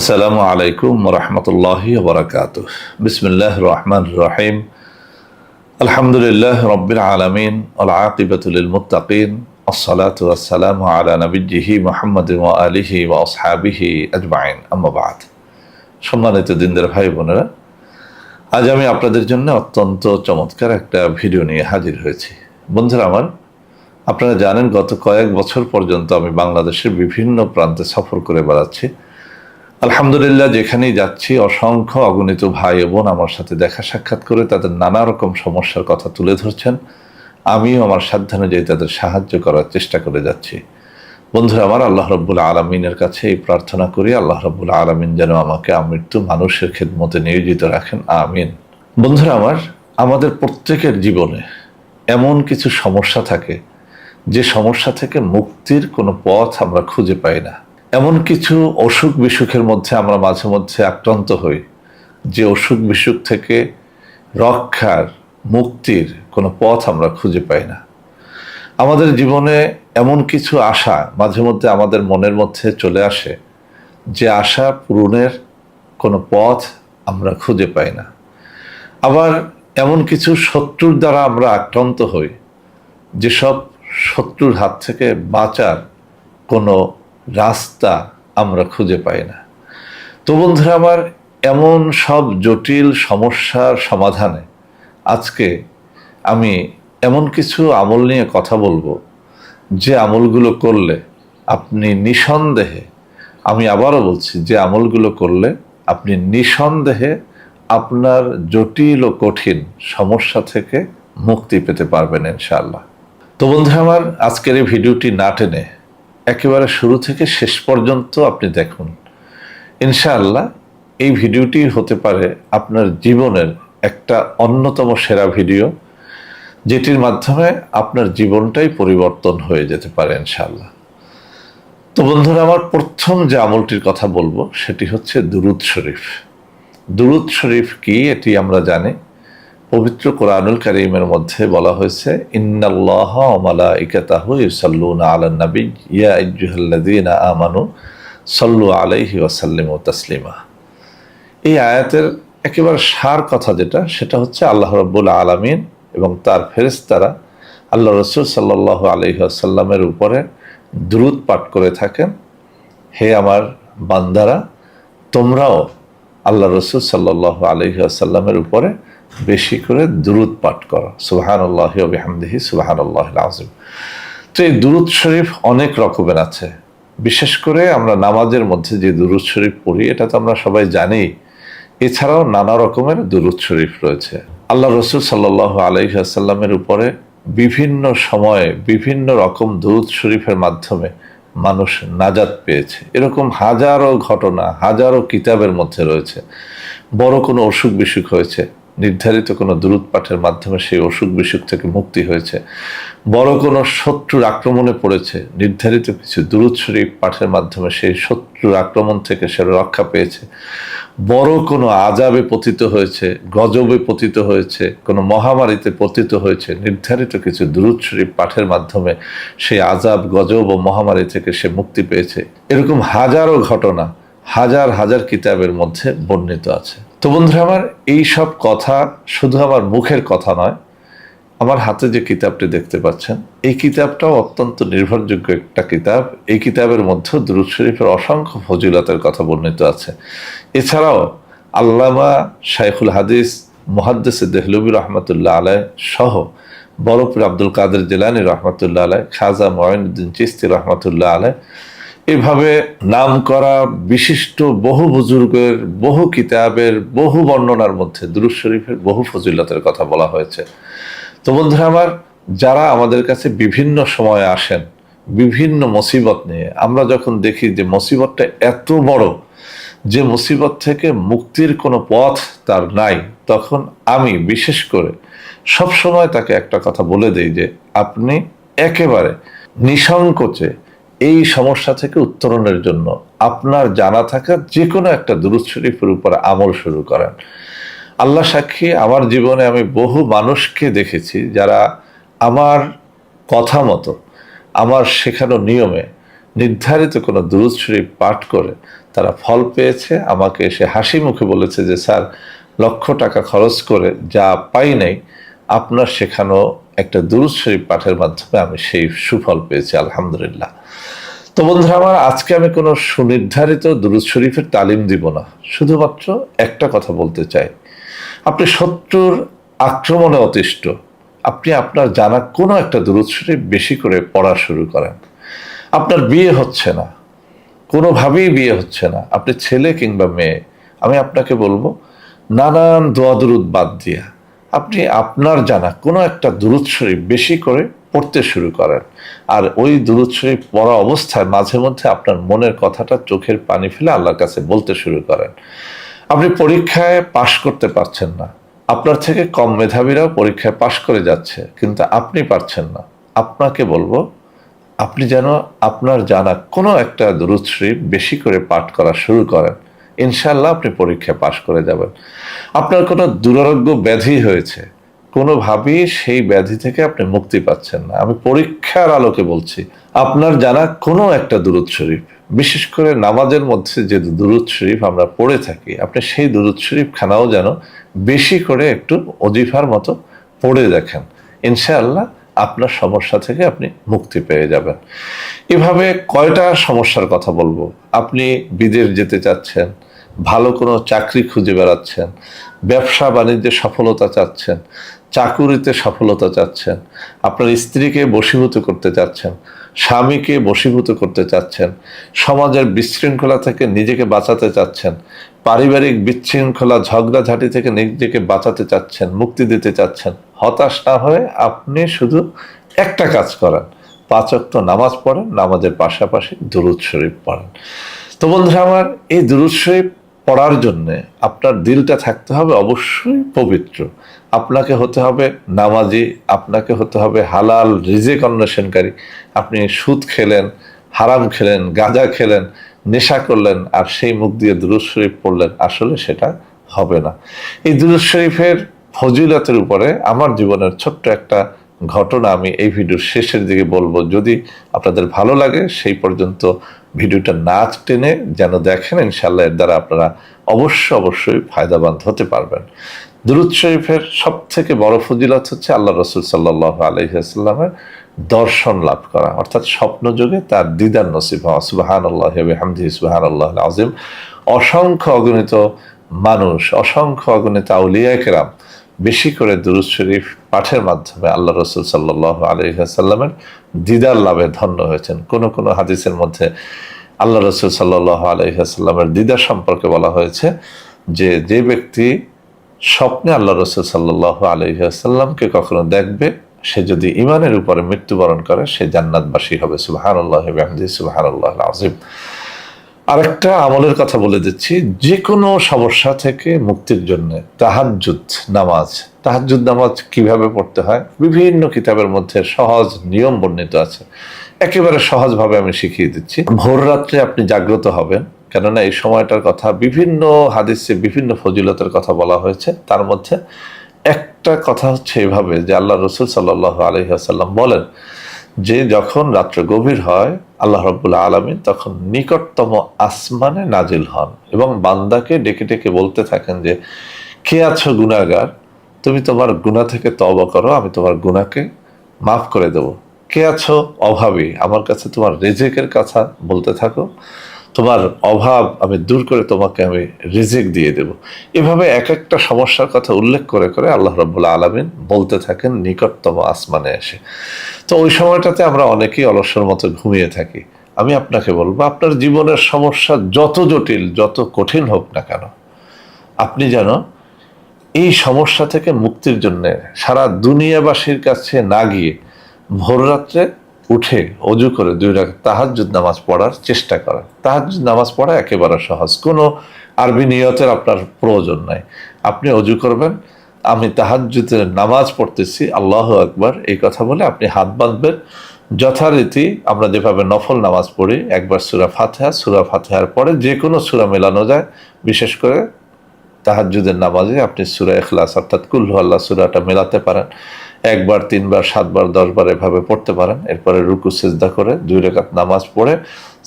আসসালামু আলাইকুম রহমতুল্লাহি ওবরাকাতুহ। বিসমিল্লাহির রহমানির রহিম। আলহামদুলিল্লাহ রাব্বিল আলামিন ওয়াল আকিবাতু লিল মুত্তাকিন। আসসালাতু ওয়াসসালামু আলা নবিয়্যিহি মুহাম্মাদিন ওয়া আলিহি ওয়া আসহাবিহি আজমাইন। আম্মা বাদ। সম্মানিত দিনদার ভাই বোনেরা, আজ আমি আপনাদের জন্য অত্যন্ত চমৎকার একটা ভিডিও নিয়ে হাজির হয়েছি। বন্ধুরা আমার, আপনারা জানেন গত কয়েক বছর পর্যন্ত আমি বাংলাদেশের বিভিন্ন প্রান্তে সফর করে বেড়াচ্ছি। আলহামদুলিল্লাহ, যেখানেই যাচ্ছি অসংখ্য অগণিত ভাই বোন আমার সাথে দেখা সাক্ষাৎ করে তাদের নানা রকম সমস্যার কথা তুলে ধরছেন। আমিও আমার সাধ্যানুযায়ী তাদের সাহায্য করার চেষ্টা করে যাচ্ছি। বন্ধুরা আমার, আল্লাহ রাব্বুল আলামিনের কাছে এই প্রার্থনা করি, আল্লাহ রাব্বুল আলামিন যেন আমাকে আমৃত্যু মানুষের খেদমতে নিয়োজিত রাখেন, আমিন। বন্ধুরা আমার, আমাদের প্রত্যেকের জীবনে এমন কিছু সমস্যা থাকে যে সমস্যা থেকে মুক্তির কোনো পথ আমরা খুঁজে পাই না। এমন কিছু অসুখ বিসুখের মধ্যে আমরা মাঝে মধ্যে আক্রান্ত হই যে অসুখ বিসুখ থেকে রক্ষার, মুক্তির কোনো পথ আমরা খুঁজে পাই না। আমাদের জীবনে এমন কিছু আশা মাঝে মধ্যে আমাদের মনের মধ্যে চলে আসে যে আশা পূরণের কোনো পথ আমরা খুঁজে পাই না। আবার এমন কিছু শত্রুর দ্বারা আমরা আক্রান্ত হই যেসব শত্রুর হাত থেকে বাঁচার কোনো রাস্তা আমরা খুঁজে পাই না। তো বন্ধুরা আমার, এমন সব জটিল সমস্যার সমাধানে আজকে আমি এমন কিছু আমল নিয়ে কথা বলবো যে আমলগুলো করলে আপনি নিঃসন্দেহে, আমি আবারও বলছি, যে আমলগুলো করলে আপনি নিঃসন্দেহে আপনার জটিল ও কঠিন সমস্যা থেকে মুক্তি পেতে পারবেন ইনশাআল্লাহ। তো বন্ধুরা আমার, আজকের এই ভিডিওটি না টেনে একেবারে শুরু থেকে শেষ পর্যন্ত আপনি দেখুন। ইনশাআল্লাহ এই ভিডিওটি হতে পারে আপনার জীবনের একটা অন্যতম সেরা ভিডিও, যেটির মাধ্যমে আপনার জীবনটাই পরিবর্তন হয়ে যেতে পারে ইনশাআল্লাহ। তো বন্ধুরা আমার, প্রথম যে আমলটির কথা বলবো সেটি হচ্ছে দুরূদ শরীফ। দুরূদ শরীফ কি এটি আমরা জানি। পবিত্র কোরআনুল কারীমের মধ্যে বলা হয়েছে, ইন্নাল্লাহা ওয়া মালাইকাতাহু ইউসাল্লুনা আলান নবী ইয়া আইয়ুহাল্লাযীনা আমানু সাল্লু আলাইহি ওয়া সাল্লিমু তাসলিমা। এই আয়াতের একেবারে সার কথা যেটা, সেটা হচ্ছে আল্লাহ রাব্বুল আলামিন এবং তার ফেরেশতারা আল্লাহ রাসূল সাল্লাল্লাহু আলাইহি ওয়াসাল্লামের উপরে দুরূদ পাঠ করে থাকেন। হে আমার বান্দারা, তোমরাও আল্লাহ রাসূল সাল্লাল্লাহু আলাইহি ওয়াসাল্লামের উপরে বেশি করে দুরূদ পাঠ করো। সুবহানাল্লাহি ওয়া বিহামদিহি সুবহানাল্লাহিল আযীম। তো এই দুরূদ শরীফ অনেক রকমের আছে। বিশেষ করে আমরা নামাজের মধ্যে যে দুরূদ শরীফ পড়ি এটা তো আমরা সবাই জানি। এছাড়াও নানা রকমের দুরূদ শরীফ রয়েছে। আল্লাহ রাসূল সাল্লাল্লাহু আলাইহি ওয়াসাল্লামের উপরে বিভিন্ন সময়ে বিভিন্ন রকম দুরূদ শরীফের মাধ্যমে মানুষ নাজাত পেয়েছে। এরকম হাজারো ঘটনা, হাজারো কিতাবের মধ্যে রয়েছে। বড় কোনো অসুখ বিসুখ হয়েছে, নির্ধারিত কোনো দুরূদ পাঠের মাধ্যমে সেই অসুখ বিসুখ থেকে মুক্তি হয়েছে। বড় কোনো শত্রুর আক্রমণে পড়েছে, নির্ধারিত কিছু দুরূদ শরীফ পাঠের মাধ্যমে সেই শত্রুর আক্রমণ থেকে সে রক্ষা পেয়েছে। বড় কোনো আযাবে পতিত হয়েছে, গজবে পতিত হয়েছে, কোনো মহামারীতে পতিত হয়েছে, নির্ধারিত কিছু দুরূদ শরীফ পাঠের মাধ্যমে সেই আযাব, গজব ও মহামারী থেকে সে মুক্তি পেয়েছে। এরকম হাজারো ঘটনা হাজার হাজার কিতাবের মধ্যে বর্ণিত আছে। তো বন্ধুরা আমার, এই সব কথা শুধু আমার মুখের কথা নয়। আমার হাতে যে কিতাবটি দেখতে পাচ্ছেন, এই কিতাবটাও অত্যন্ত নির্ভরযোগ্য একটা কিতাব। এই কিতাবের মধ্যে দুরূদ শরীফের অসংখ্য ফজিলতের কথা বর্ণিত আছে। এছাড়াও আল্লামা শাইখুল হাদিস মুহাদ্দিস দেহলভী রহমতুল্লাহ আলাইহ সহ বড়পীর আব্দুল কাদের জিলানী রহমতুল্লাহ আলাইহ, খাজা মুঈনুদ্দিন চিশতি রহমতুল্লাহ আলাইহ, এভাবে নাম করা বিশিষ্ট বহু বুজুর্গের বহু কিতাবের বহু বর্ণনার মধ্যে দুরূদ শরীফের বহু ফজিলতের কথা বলা হয়েছে। তো বন্ধুরা আমার, যারা আমাদের কাছে বিভিন্ন সময়ে আসেন বিভিন্ন মুসিবত নিয়ে, আমরা যখন দেখি যে মুসিবতটা এত বড় যে মুসিবত থেকে মুক্তির কোনো পথ তার নাই, তখন আমি বিশেষ করে সব সময় তাকে একটা কথা বলে দেই যে আপনি একেবারে নিঃসংকোচে এই সমস্যা থেকে উত্তরণের জন্য আপনার জানা থাকা যে কোনো একটা দুরূদ শরীফের উপর আমল শুরু করেন। আল্লাহ সাক্ষী, আমার জীবনে আমি বহু মানুষকে দেখেছি যারা আমার কথা মতো, আমার শেখানো নিয়মে নির্ধারিত কোনো দুরূদ শরীফ পাঠ করে তারা ফল পেয়েছে, আমাকে এসে হাসি মুখে বলেছে যে স্যার লক্ষ টাকা খরচ করে যা পাই নাই আপনার শেখানো একটা দুরূদ শরীফ পাঠের মাধ্যমে আমি সেই সুফল পেয়েছি, আলহামদুলিল্লাহ। তো বন্ধুরা আমার, আজকে আমি কোনো সুনির্ধারিত দুরূদ শরীফের তালিম দিব না, শুধুমাত্র একটা কথা বলতে চাই। আপনি শত্রুর আক্রমণে অতিষ্ঠ, আপনি আপনার জানা কোনো একটা দুরূদ শরীফ বেশি করে পড়া শুরু করেন। আপনার বিয়ে হচ্ছে না, কোনোভাবেই বিয়ে হচ্ছে না, আপনি ছেলে কিংবা মেয়ে, আমি আপনাকে বলবো নানান দোয়া দুরূদ বাদ দিয়া আপনি আপনার জানা কোনো একটা দুরূদ শরীফ বেশি করে পড়তে শুরু করেন। আর ওই দুরূদ শরীফ পড়া অবস্থায় মাঝে মধ্যে আপনার মনের কথাটা চোখের পানি ফেলে আল্লাহর কাছে বলতে শুরু করেন। আপনি পরীক্ষায় পাশ করতে পারছেন না, আপনার থেকে কম মেধাবীরাও পরীক্ষায় পাশ করে যাচ্ছে, কিন্তু আপনি পারছেন না। আপনাকে বলবো আপনি যেন আপনার জানা কোনো একটা দুরূদ শরীফ বেশি করে পাঠ করা শুরু করেন, ইনশাআল্লাহ আপনি পরীক্ষায় পাশ করে যাবেন। আপনার কোনো দুরারোগ্য ব্যাধি হয়েছে, কোনোভাবেই সেই ব্যাধি থেকে আপনি মুক্তি পাচ্ছেন না, আমি পরীক্ষার আলোকে বলছি, আপনার জানা কোনো একটা দুরূদ শরীফ, বিশেষ করে নামাজের মধ্যে যে দুরূদ শরীফ আমরা পড়ে থাকি, আপনি সেই দুরূদ শরীফ খানাও যেন বেশি করে একটু অজিফার মতো পড়ে দেখেন, ইনশাআল্লাহ আপনার সমস্যা থেকে আপনি মুক্তি পেয়ে যাবেন। এভাবে কয়টা সমস্যার কথা বলবো। আপনি বিদেশ যেতে চাচ্ছেন, ভালো কোনো চাকরি খুঁজে বেড়াচ্ছেন, ব্যবসা বাণিজ্যে সফলতা চাচ্ছেন, চাকুরিতে সফলতা চাচ্ছেন, আপনার স্ত্রীকে বশীভূত করতে চাচ্ছেন, স্বামীকে বশীভূত করতে চাচ্ছেন, সমাজের বিশৃঙ্খলা থেকে নিজেকে বাঁচাতে চাচ্ছেন, পারিবারিক বিশৃঙ্খলা ঝগড়াঝাটি থেকে নিজেকে বাঁচাতে চাচ্ছেন, মুক্তি দিতে চাচ্ছেন। হতাশ না হয়ে আপনি শুধু একটা কাজ করেন, 5 ওয়াক্ত নামাজ পড়েন, নামাজের পাশাপাশি দুরূদ শরীফ পড়েন। তো বন্ধুরা আমার, এই দুরূদ শরীফ পড়ার জন্যে আপনার দিলটা থাকতে হবে অবশ্যই পবিত্র, আপনাকে হতে হবে নামাজি, আপনাকে হতে হবে হালাল রিজিক অন্বেষণকারী। আপনি সুদ খেলেন, হারাম খেলেন, গাঁজা খেলেন, নেশা করলেন, আর সেই মুখ দিয়ে দুরূদ শরীফ পড়লেন, আসলে সেটা হবে না। এই দুরূদ শরীফের ফজিলতের উপরে আমার জীবনের ছোট্ট একটা ঘটনা আমি এই ভিডিওর শেষের দিকে বলবো, যদি আপনাদের ভালো লাগে সেই পর্যন্ত ভিডিওটা না টেনে যেন দেখেন, ইনশাআল্লাহ এর দ্বারা আপনারা অবশ্যই ফায়দাবান হতে পারবেন। দুরূদ শরীফের সব থেকে বড় ফজিলত হচ্ছে আল্লাহ রসুল সাল্লাল্লাহু আলাইহি ওয়াসাল্লামের দর্শন লাভ করা, অর্থাৎ স্বপ্নযোগে তার দিদার নসিব হওয়া। সুবহানাল্লাহি ওয়া বিহামদিহি সুবহানাল্লাহিল আযীম। অসংখ্য অগণিত মানুষ, অসংখ্য অগণিত আউলিয়া কেরাম বেশি করে দুরূদ শরীফ পাঠের মাধ্যমে আল্লাহ রসুল সাল্লাল্লাহু আলাইহি ওয়াসাল্লামের দিদার লাভে ধন্য হয়েছেন। কোন কোন হাদিসের মধ্যে আল্লাহ রসুল সাল্লাল্লাহু আলাইহি ওয়াসাল্লামের দিদার সম্পর্কে বলা হয়েছে যে, যে ব্যক্তি স্বপ্নে আল্লাহ রসুল সাল্লাল্লাহু আলাইহি ওয়াসাল্লামকে কখনো দেখবে, সে যদি ঈমানের উপরে মৃত্যুবরণ করে, সে জান্নাতবাসী হবে। সুবহানাল্লাহি ওয়া বিহামদিহি সুবহানাল্লাহিল আযীম। আরেকটা আমলের কথা বলে দিচ্ছি, যে কোনো সমস্যা থেকে মুক্তির জন্য তাহাজ্জুদ নামাজ কিভাবে পড়তে হয় বিভিন্ন কিতাবের মধ্যে সহজ নিয়ম বর্ণিত আছে, একেবারে সহজভাবে আমি শিখিয়ে দিচ্ছি। ভোর রাত্রে আপনি জাগ্রত হবেন, কেননা এই সময়টার কথা বিভিন্ন হাদিসে বিভিন্ন ফজিলতের কথা বলা হয়েছে। তার মধ্যে একটা কথা হচ্ছে এভাবে যে, আল্লাহ রসুল সাল্লাল্লাহু আলাইহি ওয়াসাল্লাম বলেন যে, যখন রাত্র গভীর হয় আল্লাহ রাব্বুল আলামিন তখন নিকটতম আসমানে নাজিল হন এবং বান্দাকে ডেকে ডেকে বলতে থাকেন যে, কে আছো গুনাহগার, তুমি তোমার গুনাহ থেকে তওবা করো, আমি তোমার গুনাহকে মাফ করে দেব। কে আছো অভাবী, আমার কাছে তোমার রিজিকের কথা বলতে থাকো, তোমার অভাব আমি দূর করে তোমাকে আমি রিজিক দিয়ে দেব। এভাবে এক একটা সমস্যার কথা উল্লেখ করে করে আল্লাহ রাব্বুল আলামিন বলতে থাকেন নিকটতম আসমানে এসে। তো ওই সময়টাতে আমরা অনেকেই অলসের মতো ঘুমিয়ে থাকি। আমি আপনাকে বলবো, আপনার জীবনের সমস্যা যত জটিল যত কঠিন হোক না কেন, আপনি যেন এই সমস্যা থেকে মুক্তির জন্য সারা দুনিয়াবাসীর কাছে না গিয়ে ভোর রাত্রে উঠে অজু করে 2 রাকাত তাহাজ্জুদ নামাজ পড়ার চেষ্টা করেন। তাহাজ্জুদ নামাজ পড়া একেবারে সহজ, কোনো আরবি নিয়তের আপনার প্রয়োজন নাই। আপনি অজু করবেন, আমি তাহাজ্জুদের নামাজ পড়তেছি, আল্লাহু আকবার এই কথা বলে আপনি হাত বাঁধবেন। যথারীতি আমরা যেভাবে নফল নামাজ পড়ি, একবার সূরা ফাতিহার পরে যে কোনো সূরা মেলানো যায়, বিশেষ করে তাহাজ্জুদের নামাজে আপনি সূরা ইখলাস অর্থাৎ কুল হু আল্লাহ সূরাটা মেলাতে পারেন। একবার, তিনবার, সাতবার, 10বার এভাবে পড়তে পারেন। এরপরে রুকু সিজদা করে 2 রাকাত নামাজ পড়ে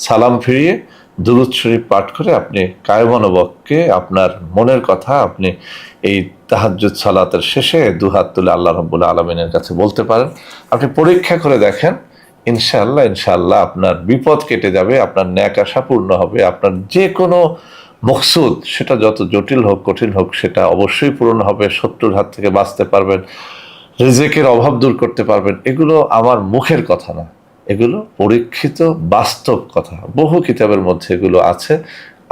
সালাম ফিরিয়ে দুরূদ শরীফ পাঠ করে আপনি কায়মনোবাক্যে আপনার মনের কথা আপনি এই তাহাজ্জুদ সালাতের শেষে দুহাত তুলে আল্লাহ রাব্বুল আলামিনের কাছে বলতে পারেন। আপনি পরীক্ষা করে দেখেন, ইনশাআল্লাহ ইনশাআল্লাহ আপনার বিপদ কেটে যাবে, আপনার ন্যাক আশা পূর্ণ হবে, আপনার যে কোনো মকসুদ সেটা যত জটিল হোক কঠিন হোক সেটা অবশ্যই পূরণ হবে। শত্রুর হাত থেকে বাঁচতে পারবেন, রিজিকের অভাব দূর করতে পারবেন। এগুলো আমার মুখের কথা না, এগুলো পরীক্ষিত বাস্তব কথা। বহু কিতাবের মধ্যে এগুলো আছে।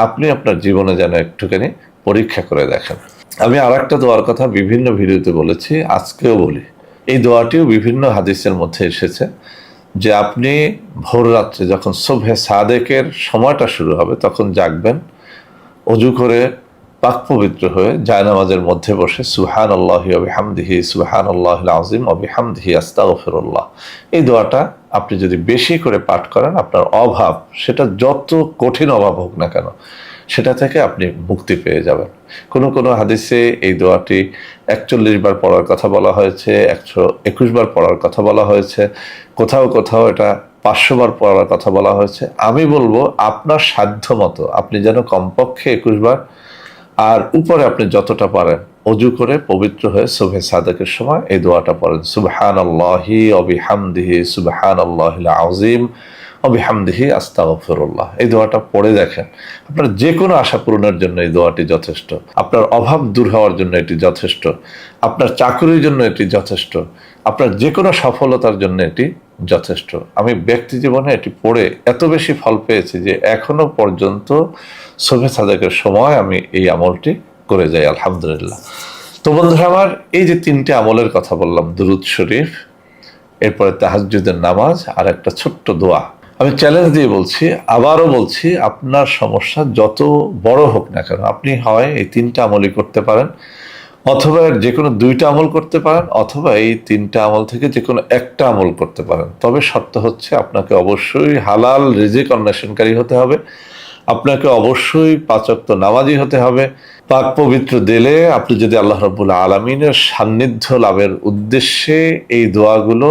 আপনি আপনার জীবনে যেন একটুখানি পরীক্ষা করে দেখেন। আমি আর একটা দোয়ার কথা বিভিন্ন ভিডিওতে বলেছি, আজকেও বলি। এই দোয়াটিও বিভিন্ন হাদিসের মধ্যে এসেছে যে আপনি ভোর রাত্রে যখন সুবহে সাদেকের সময়টা শুরু হবে তখন জাগবেন, অজু করে পাক পবিত্র হয়ে জায়নামাজের মধ্যে বসে সুবহানাল্লাহি ওয়া বিহামদিহি সুবহানাল্লাহিল আযীম ওয়া বিহামদিহি আস্তাগফিরুল্লাহ, এই দোয়াটা আপনি যদি বেশি করে পাঠ করেন আপনার অভাব, সেটা যত কঠিন অভাব হোক না কেন, সেটা থেকে আপনি মুক্তি পেয়ে যাবেন। কোনো কোনো হাদিসে এই দোয়াটি 41 বার পড়ার কথা বলা হয়েছে, 121 বার পড়ার কথা বলা হয়েছে, কোথাও কোথাও এটা 500 বার পড়ার কথা বলা হয়েছে। আমি বলবো আপনার সাধ্য মতো আপনি যেন কমপক্ষে 21 বার, আর উপরে আপনি যতটা পারেন অজু করে পবিত্র হয়ে সুবহে সাদেকের সময় এই দোয়াটা পড়েন, সুবহানাল্লাহি ওয়া বিহামদিহি সুবহানাল্লাহিল আযীম ওয়া বিহামদিহি আস্তাগফিরুল্লাহ। এই দোয়াটা পড়ে দেখেন, আপনার যে কোনো আশা পূরণের জন্য এই দোয়াটি যথেষ্ট, আপনার অভাব দূর হওয়ার জন্য এটি যথেষ্ট, আপনার চাকরির জন্য এটি যথেষ্ট, আপনার যে কোনো সফলতার জন্য এটি যথেষ্ট। আমি ব্যক্তি জীবনে এটি পড়ে এত বেশি ফল পেয়েছি যে এখনো পর্যন্ত সুবহে সাদেকের সময় আমি এই আমলটি করে যাই, আলহামদুলিল্লাহ। তো বন্ধুরা আমার, এই যে 3টে আমলের কথা বললাম, দুরূদ শরীফ, এরপরে তাহাজ্জুদের নামাজ, আর একটা ছোট্ট দোয়া, আমি চ্যালেঞ্জ দিয়ে বলছি, আবারও বলছি, আপনার সমস্যা যত বড় হোক না কেন আপনি হয় এই 3টা আমলই করতে পারেন, অথবা যে কোনো 2টা আমল করতে পারেন, অথবা এই 3টা আমল থেকে যে কোনো একটা আমল করতে পারেন। তবে শর্ত হচ্ছে আপনাকে অবশ্যই হালাল রিজিক অন্বেষণকারী হতে হবে, আপনাকে অবশ্যই 5 ওয়াক্ত নামাজি হতে হবে। পাক পবিত্র দিলে আপনি যদি আল্লাহ রাব্বুল আলামিনের সান্নিধ্য লাভের উদ্দেশ্যে এই দোয়াগুলো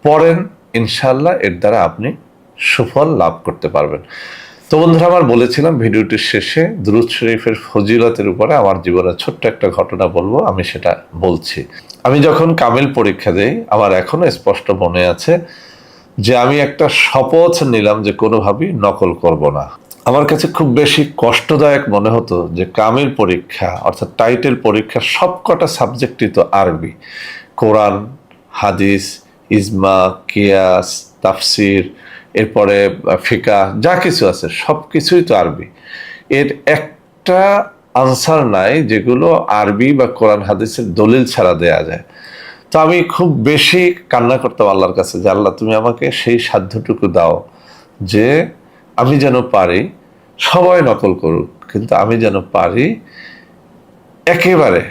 পড়েন, ইনশাআল্লাহ এর দ্বারা আপনি সুফল লাভ করতে পারবেন। তো বন্ধুরা আমার, বলেছিলাম ভিডিওটির শেষে দুরূদ শরীফের ফজিলতের উপরে আমার জীবনের ছোট্ট একটা ঘটনা বলবো, আমি সেটা বলছি। আমি যখন কামিল পরীক্ষা দেই, আমার এখনো স্পষ্ট মনে আছে যে আমি একটা শপথ নিলাম যে কোনোভাবেই নকল করব না। আমার কাছে খুব বেশি কষ্টদায়ক মনে হতো যে কামিল পরীক্ষা অর্থাৎ টাইটেল পরীক্ষার সবকটা সাবজেক্টই তো আরবি, কোরআন, হাদিস, ইজমা, কিয়াস, তাফসির, এরপরে ফিকা, যা কিছু আছে সব কিছুই তো আরবি। এর একটা আনসার নাই যেগুলো আরবি বা কোরআন হাদিসের দলিল ছাড়া দেয়া যায়। তো আমি খুব বেশি কান্না করতাম আল্লাহর কাছে যে আল্লাহ তুমি আমাকে সেই সাধ্যটুকু দাও যে আমি যেন পারি, সবাই নকল করুক কিন্তু আমি যেন পারি একেবারে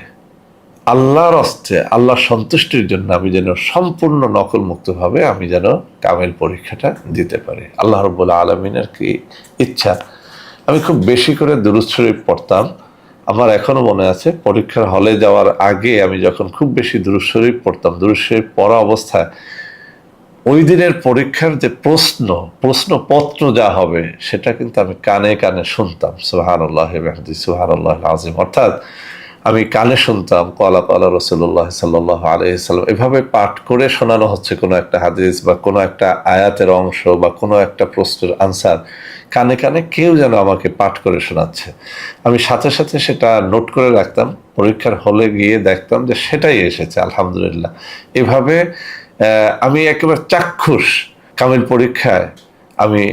আল্লাহর হস্তে, আল্লাহর সন্তুষ্টির জন্য আমি যেন সম্পূর্ণ নকল মুক্তভাবে আমি যেন কামিল পরীক্ষাটা দিতে পারি। আল্লাহ রাব্বুল আলামিনের কি ইচ্ছা। আমি খুব বেশি করে দুরূদ শরীফ পড়তাম। আমার এখনো মনে আছে পরীক্ষার হলে যাওয়ার আগে আমি যখন খুব বেশি দুরূদ শরীফ পড়তাম, দুরূদ শরীফ পড়া অবস্থায় ওই দিনের পরীক্ষার যে প্রশ্নপত্র যা হবে সেটা কিন্তু আমি কানে কানে শুনতাম, সুবহানাল্লাহি ওয়া বিহামদিহি সুবহানাল্লাহিল আযীম, অর্থাৎ আমি কানে শুনতাম ক্বালা ক্বালা রাসূলুল্লাহ সাল্লাল্লাহু আলাইহি ওয়াসাল্লাম, এভাবে পাঠ করে শোনানো হচ্ছে কোনো একটা হাদিস বা কোনো একটা আয়াতের অংশ বা কোনো একটা প্রশ্নের আনসার, কানে কানে কেউ যেন আমাকে পাঠ করে শোনাচ্ছে। আমি সাথে সাথে সেটা নোট করে রাখতাম, পরীক্ষার হলে গিয়ে দেখতাম যে সেটাই এসেছে, আলহামদুলিল্লাহ। এভাবে আমি একেবারে চাক্ষুষ কামিল পরীক্ষায় আমি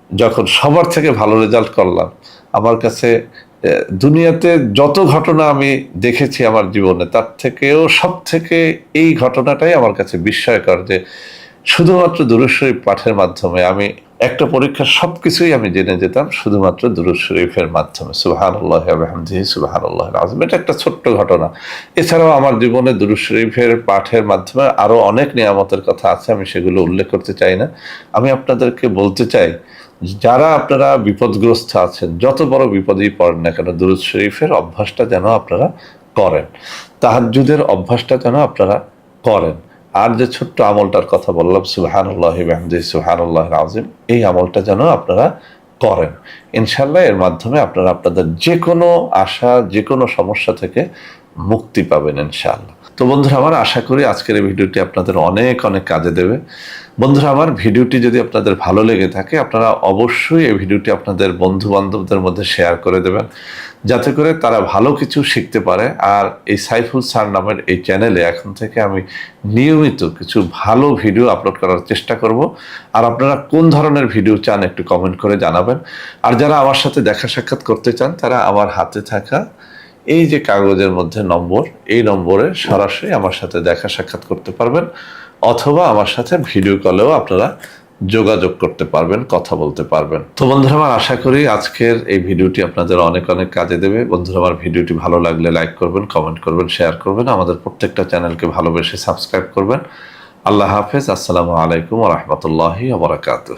যখন সবার থেকে ভালো রেজাল্ট করলাম, আমার কাছে দুনিয়াতে যত ঘটনা আমি দেখেছি আমার জীবনে তার থেকেও সব থেকে এই ঘটনাটাই আমার কাছে বিস্ময়কর যে শুধুমাত্র দুরূদ শরীফ পাঠের মাধ্যমে আমি একটা পরীক্ষার সবকিছুই আমি জেনে যেতাম শুধুমাত্র দুরূদ শরীফের মাধ্যমে। সুবহানাল্লাহি ওয়া বিহামদিহি সুবহানাল্লাহিল আযীম, এটা একটা ছোট্ট ঘটনা। এছাড়াও আমার জীবনে দুরূদ শরীফের পাঠের মাধ্যমে আরো অনেক নিয়ামতের কথা আছে, আমি সেগুলো উল্লেখ করতে চাই না। আমি আপনাদেরকে বলতে চাই যারা আপনারা বিপদগ্রস্ত আছেন, যত বড় বিপদেই পড়েন না কেন, দুরূদ শরীফের অভ্যাসটা যেন আপনারা করেন, তাহাজ্জুদের অভ্যাসটা যেন আপনারা করেন। আর যে ছোট্ট আমলটার কথা বললাম, সুবহানাল্লাহি ওয়া বিহামদিহি সুবহানাল্লাহিল আযীম, এই আমলটা যেন আপনারা করেন। ইনশাআল্লাহ এর মাধ্যমে আপনারা আপনাদের যে কোনো আশা, যে কোনো সমস্যা থেকে মুক্তি পাবেন ইনশাআল্লাহ। তো বন্ধুরা আমার, আশা করি আজকের এই ভিডিওটি আপনাদের অনেক অনেক কাজে দেবে। বন্ধুরা আমার, ভিডিওটি যদি আপনাদের ভালো লেগে থাকে, আপনারা অবশ্যই এই ভিডিওটি আপনাদের বন্ধু বান্ধবদের মধ্যে শেয়ার করে দেবেন, যাতে করে তারা ভালো কিছু শিখতে পারে। আর এই সাইফুল স্যার নামের এই চ্যানেলে এখন থেকে আমি নিয়মিত কিছু ভালো ভিডিও আপলোড করার চেষ্টা করব। আর আপনারা কোন ধরনের ভিডিও চান একটু কমেন্ট করে জানাবেন। আর যারা আমার সাথে দেখা সাক্ষাৎ করতে চান, তারা আমার হাতে থাকা এই যে কাগজের মধ্যে নম্বর, এই নম্বরে সরাসরি আমার সাথে দেখা সাক্ষাৎ করতে পারবেন, অথবা আমার সাথে ভিডিও কলেও আপনারা যোগাযোগ করতে পারবেন, কথা বলতে পারবেন। তো বন্ধুরা আমার, আশা করি আজকের এই ভিডিওটি আপনাদের অনেক অনেক কাজে দেবে। বন্ধুরা আমার, ভিডিওটি ভালো লাগলে লাইক করবেন, কমেন্ট করবেন, শেয়ার করবেন, আমাদের প্রত্যেকটা চ্যানেলকে ভালোবেসে সাবস্ক্রাইব করবেন। আল্লাহ হাফেজ। আসসালামু আলাইকুম ওয়া রাহমাতুল্লাহি ওয়া বারাকাতুহু।